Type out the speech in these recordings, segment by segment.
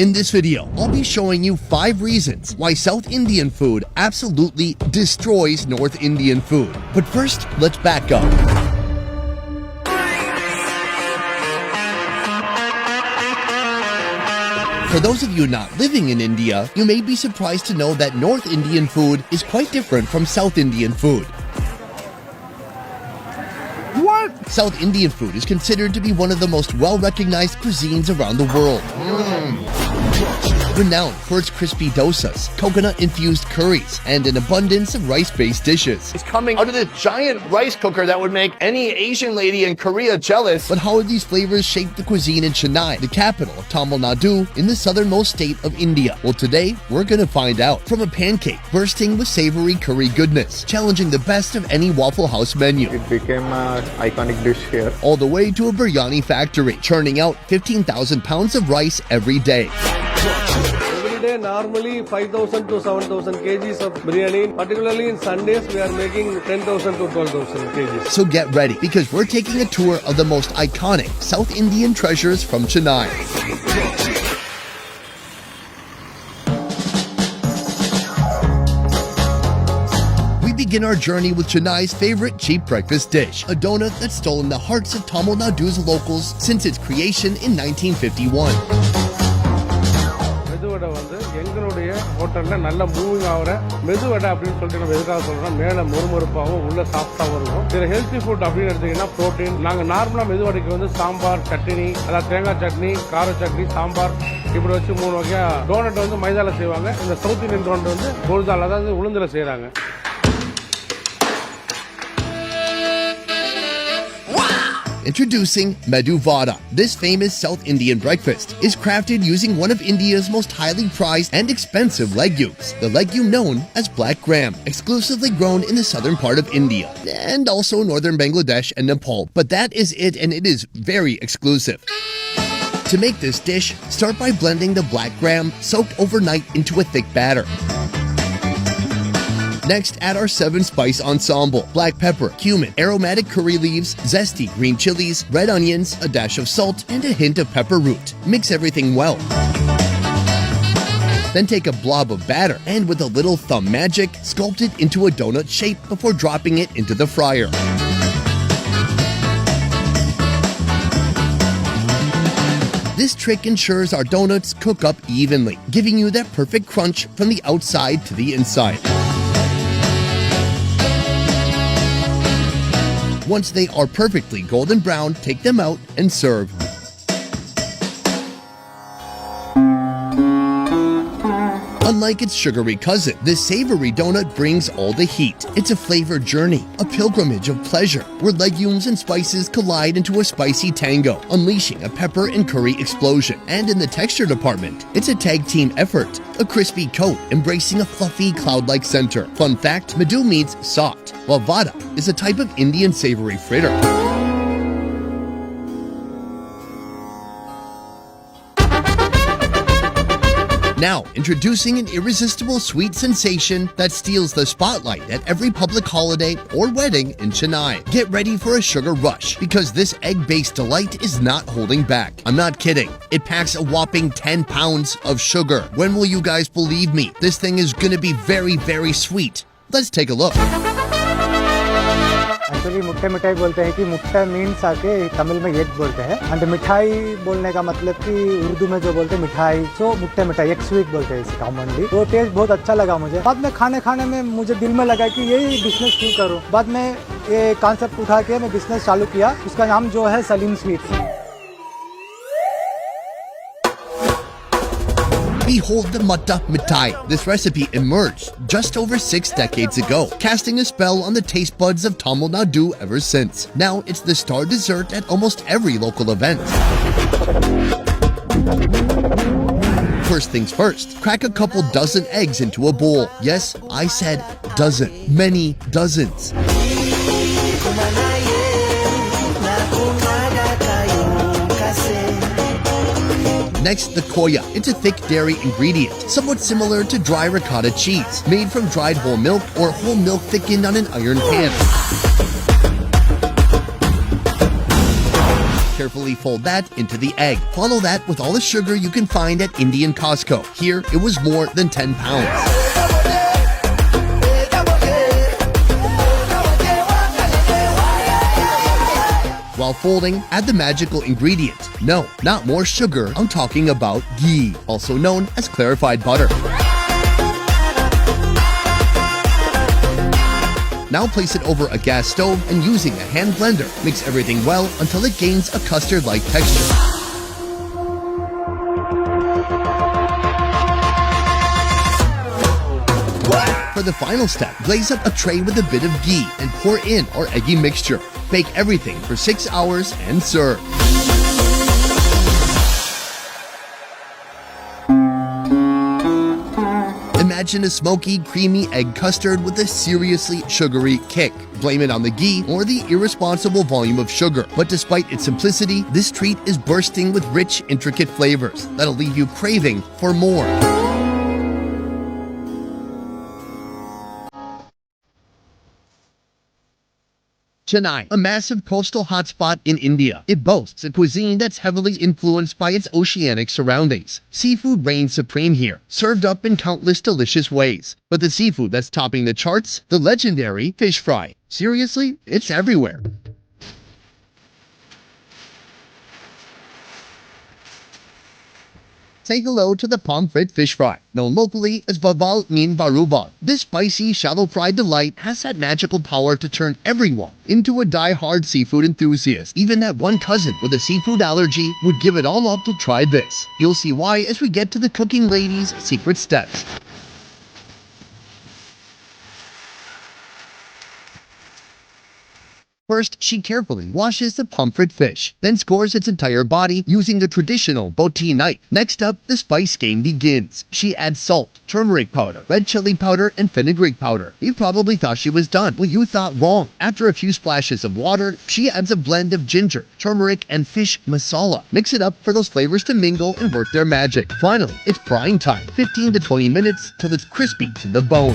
In this video, I'll be showing you 5 reasons why South Indian food absolutely destroys North Indian food. But first, let's back up. For those of you not living in India, you may be surprised to know that North Indian food is quite different from South Indian food. What? South Indian food is considered to be one of the most well-recognized cuisines around the world. Renowned for its crispy dosas, coconut-infused curries, and an abundance of rice-based dishes. It's coming out of this giant rice cooker that would make any Asian lady in Korea jealous. But how do these flavors shape the cuisine in Chennai, the capital of Tamil Nadu, in the southernmost state of India? Well, today, we're gonna find out. From a pancake bursting with savory curry goodness, challenging the best of any Waffle House menu. It became an iconic dish here. All the way to a biryani factory, churning out 15,000 pounds of rice every day. Every day, normally 5,000 to 7,000 kgs of biryani. Particularly in Sundays, we are making 10,000 to 12,000 kgs. So get ready, because we're taking a tour of the most iconic South Indian treasures from Chennai. We begin our journey with Chennai's favorite cheap breakfast dish, a donut that's stolen the hearts of Tamil Nadu's locals since its creation in 1951. Medu vada வந்து எங்களுடைய ஹோட்டல்ல நல்ல moving ஆகிற மெதுவடை அப்படின்னு சொல்லிட்டு நம்ம எதுக்காக சொல்றோம்னா மேலே மொறுமொறுப்பாகவும் உள்ள சாஃப்டாகவும் இருக்கும். இதில் ஹெல்த்தி ஃபுட் அப்படின்னு எடுத்தீங்கன்னா ப்ரோட்டீன். நாங்கள் நார்மலாக மெதுவடைக்கு வந்து சாம்பார் சட்னி, அதாவது தேங்காய் சட்னி, கார சட்னி, சாம்பார் இப்படி வச்சு 3 வகையா டோனட் வந்து மைதால செய்வாங்க. இந்த சவுத் இந்தியன் டோனட் வந்து கோல்தால் அதாவது உளுந்துல செய்யறாங்க. Introducing Medu Vada. This famous South Indian breakfast is crafted using one of India's most highly prized and expensive legumes, the legume known as black gram, exclusively grown in the southern part of India and also northern Bangladesh and Nepal. But that is it, and it is very exclusive. To make this dish, start by blending the black gram soaked overnight into a thick batter. Next, add our 7-spice ensemble: black pepper, cumin, aromatic curry leaves, zesty green chilies, red onions, a dash of salt, and a hint of pepper root. Mix everything well. Then take a blob of batter and with a little thumb magic, sculpt it into a donut shape before dropping it into the fryer. This trick ensures our donuts cook up evenly, giving you that perfect crunch from the outside to the inside. Once they are perfectly golden brown, take them out and serve. Unlike its sugary cousin, this savory donut brings all the heat. It's a flavor journey, a pilgrimage of pleasure, where legumes and spices collide into a spicy tango, unleashing a pepper and curry explosion. And in the texture department, it's a tag team effort, a crispy coat embracing a fluffy cloud-like center. Fun fact, Medu means soft, while Vada is a type of Indian savory fritter. Now, introducing an irresistible sweet sensation that steals the spotlight at every public holiday or wedding in Chennai. Get ready for a sugar rush, because this egg-based delight is not holding back. I'm not kidding. It packs a whopping 10 pounds of sugar. When will you guys believe me? This thing is gonna be very, very sweet. Let's take a look. Actually मुट्ठे मिठाई बोलते हैं कि मुट्ठा means आके तमिल में egg बोलते हैं and मिठाई बोलने का मतलब कि उर्दू में जो बोलते हैं मिठाई, सो मुट्ठे मिठाई एक स्वीट बोलते हैं इसे कॉमनली. तो टेस्ट बहुत अच्छा लगा मुझे. बाद में खाने में मुझे दिल में लगा कि यही बिजनेस क्यों करूं. बाद में ये कॉन्सेप्ट उठा के मैं बिजनेस चालू किया. उसका नाम जो है Salim sweets. Behold the Matta Mithai. This recipe emerged just over 6 decades ago, casting a spell on the taste buds of Tamil Nadu ever since. Now it's the star dessert at almost every local event. First things first, crack a couple dozen eggs into a bowl. Yes, I said dozen. Many dozens. Next, the koya. It's a thick dairy ingredient, somewhat similar to dry ricotta cheese, made from dried whole milk or whole milk thickened on an iron pan. Carefully fold that into the egg. Follow that with all the sugar you can find at Indian Costco. Here, it was more than 10 pounds. While folding, add the magical ingredient. No, not more sugar, I'm talking about ghee, also known as clarified butter. Now place it over a gas stove and using a hand blender, mix everything well until it gains a custard-like texture. For the final step, glaze up a tray with a bit of ghee and pour in our eggy mixture. Bake everything for 6 hours and serve. Imagine a smoky, creamy egg custard with a seriously sugary kick. Blame it on the ghee or the irresponsible volume of sugar. But despite its simplicity, this treat is bursting with rich, intricate flavors that'll leave you craving for more. Chennai, a massive coastal hotspot in India. It boasts a cuisine that's heavily influenced by its oceanic surroundings. Seafood reigns supreme here, served up in countless delicious ways. But the seafood that's topping the charts? The legendary fish fry. Seriously, it's everywhere. Say hello to the pomfret fish fry, known locally as Baval Min Baruban. This spicy, shallow-fried delight has that magical power to turn everyone into a die-hard seafood enthusiast. Even that one cousin with a seafood allergy would give it all up to try this. You'll see why as we get to the cooking lady's secret steps. First, she carefully washes the pomfret fish, then scores its entire body using the traditional boti knife. Next up, the spice game begins. She adds salt, turmeric powder, red chili powder, and fenugreek powder. You probably thought she was done. Well, you thought wrong. After a few splashes of water, she adds a blend of ginger, turmeric, and fish masala. Mix it up for those flavors to mingle and work their magic. Finally, it's frying time. 15 to 20 minutes till it's crispy to the bone.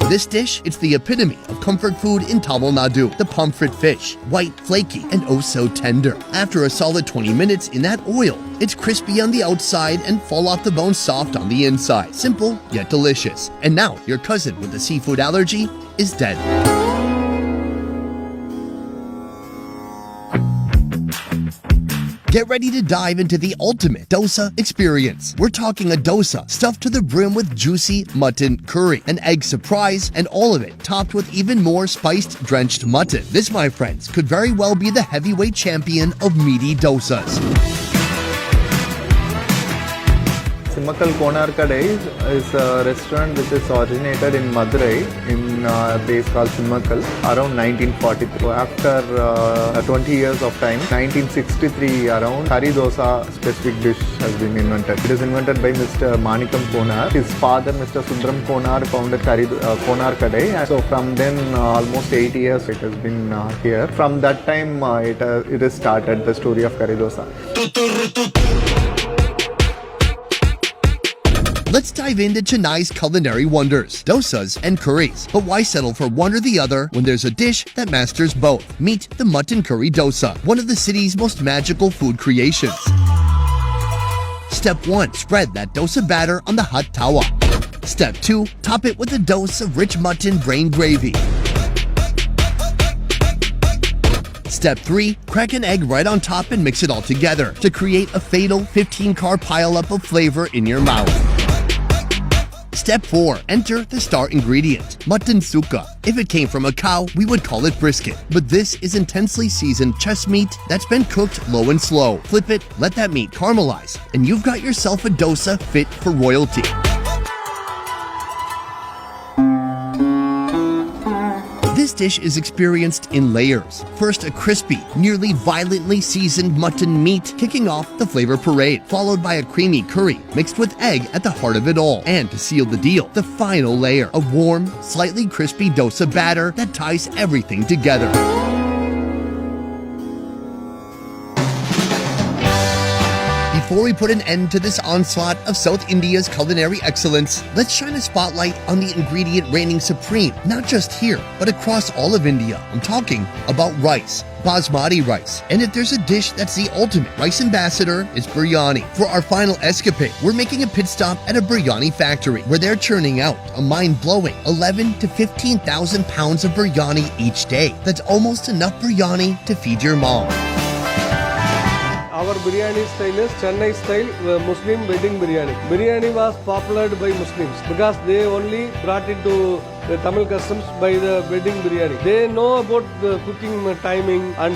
This dish, it's the epitome of comfort food in Tamil Nadu. The pomfret fish, white, flaky, and oh so tender. After a solid 20 minutes in that oil, it's crispy on the outside and fall off the bone soft on the inside. Simple, yet delicious. And now, your cousin with a seafood allergy is dead. Get ready to dive into the ultimate dosa experience. We're talking a dosa stuffed to the brim with juicy mutton curry, an egg surprise, and all of it topped with even more spiced drenched mutton. This, my friends, could very well be the heavyweight champion of meaty dosas. Simmakal Konarka Days is a restaurant which is originated in Madurai in a place called Simmakal around 1943. After 20 years of time, 1963 around, curry dosa specific dish has been invented. It is invented by Mr. Manikam Konar. His father, Mr. Sundram Konar, founded Konar Kadai. So from then, almost 8 years it has been here. From that time, it has started the story of curry dosa. Let's dive into Chennai's culinary wonders, dosas and curries. But why settle for one or the other when there's a dish that masters both? Meet the mutton curry dosa, one of the city's most magical food creations. Step 1. Spread that dosa batter on the hot tawa. Step 2. Top it with a dose of rich mutton brain gravy. Step 3. Crack an egg right on top and mix it all together to create a fatal 15-car pileup of flavor in your mouth. Step 4. Enter the star ingredient, mutton sukka. If it came from a cow, we would call it brisket. But this is intensely seasoned chest meat that's been cooked low and slow. Flip it, let that meat caramelize, and you've got yourself a dosa fit for royalty. This dish is experienced in layers. First, a crispy, nearly violently seasoned mutton meat kicking off the flavor parade, followed by a creamy curry mixed with egg at the heart of it all. And to seal the deal, the final layer, a warm, slightly crispy dosa batter that ties everything together. Before we put an end to this onslaught of South India's culinary excellence, let's shine a spotlight on the ingredient reigning supreme, not just here, but across all of India. I'm talking about rice. Basmati rice. And if there's a dish that's the ultimate rice ambassador, it's biryani. For our final escapade, we're making a pit stop at a biryani factory where they're churning out a mind-blowing 11 to 15,000 pounds of biryani each day. That's almost enough biryani to feed your mom. Our biryani style is Chennai style Muslim wedding biryani. Biryani was popularized by Muslims because they only brought it to the Tamil customs by the wedding biryani. They know about the cooking timing and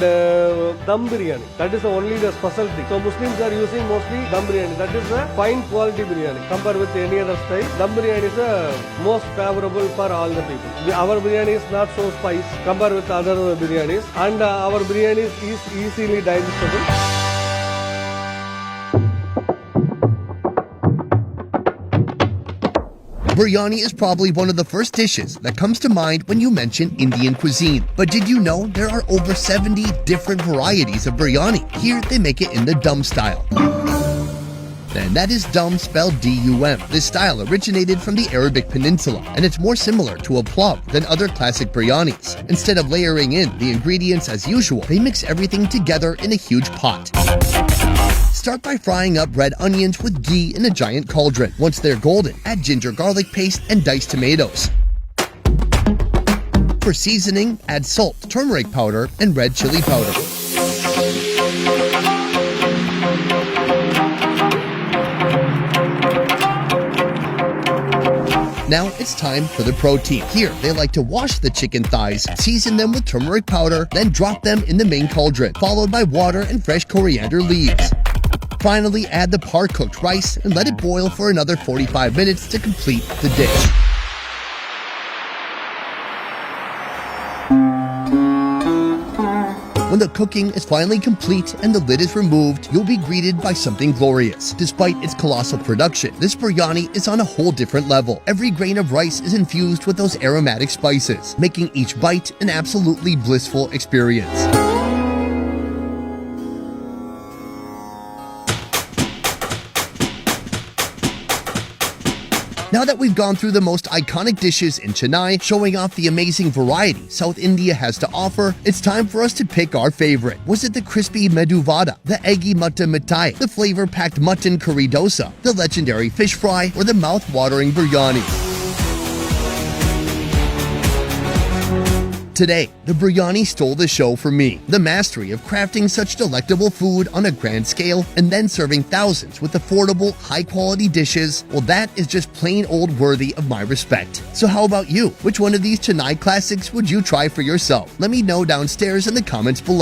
dum biryani. That is only the specialty. So Muslims are using mostly dum biryani. That is a fine quality biryani. Compared with any other style, dum biryani is most favorable for all the people. Our biryani is not so spicy compared with other biryanis, and our biryani is easily digestible. Biryani is probably one of the first dishes that comes to mind when you mention Indian cuisine. But did you know there are over 70 different varieties of biryani? Here they make it in the dum style. And that is dum spelled D-U-M. This style originated from the Arabic Peninsula, and it's more similar to a pulao than other classic biryanis. Instead of layering in the ingredients as usual, they mix everything together in a huge pot. Start by frying up red onions with ghee in a giant cauldron. Once they're golden, add ginger garlic paste and diced tomatoes. For seasoning, add salt, turmeric powder, and red chili powder. Now it's time for the protein. Here, they like to wash the chicken thighs, season them with turmeric powder, then drop them in the main cauldron, followed by water and fresh coriander leaves. Finally, add the par-cooked rice and let it boil for another 45 minutes to complete the dish. When the cooking is finally complete and the lid is removed, you'll be greeted by something glorious. Despite its colossal production, this biryani is on a whole different level. Every grain of rice is infused with those aromatic spices, making each bite an absolutely blissful experience. Now that we've gone through the most iconic dishes in Chennai, showing off the amazing variety South India has to offer, it's time for us to pick our favorite. Was it the crispy medu vada, the eggy mutton mithai, the flavor-packed mutton curry dosa, the legendary fish fry, or the mouth-watering biryani? Today, the biryani stole the show for me. The mastery of crafting such delectable food on a grand scale and then serving thousands with affordable, high-quality dishes, well, that is just plain old worthy of my respect. So how about you? Which one of these Chennai classics would you try for yourself? Let me know downstairs in the comments below.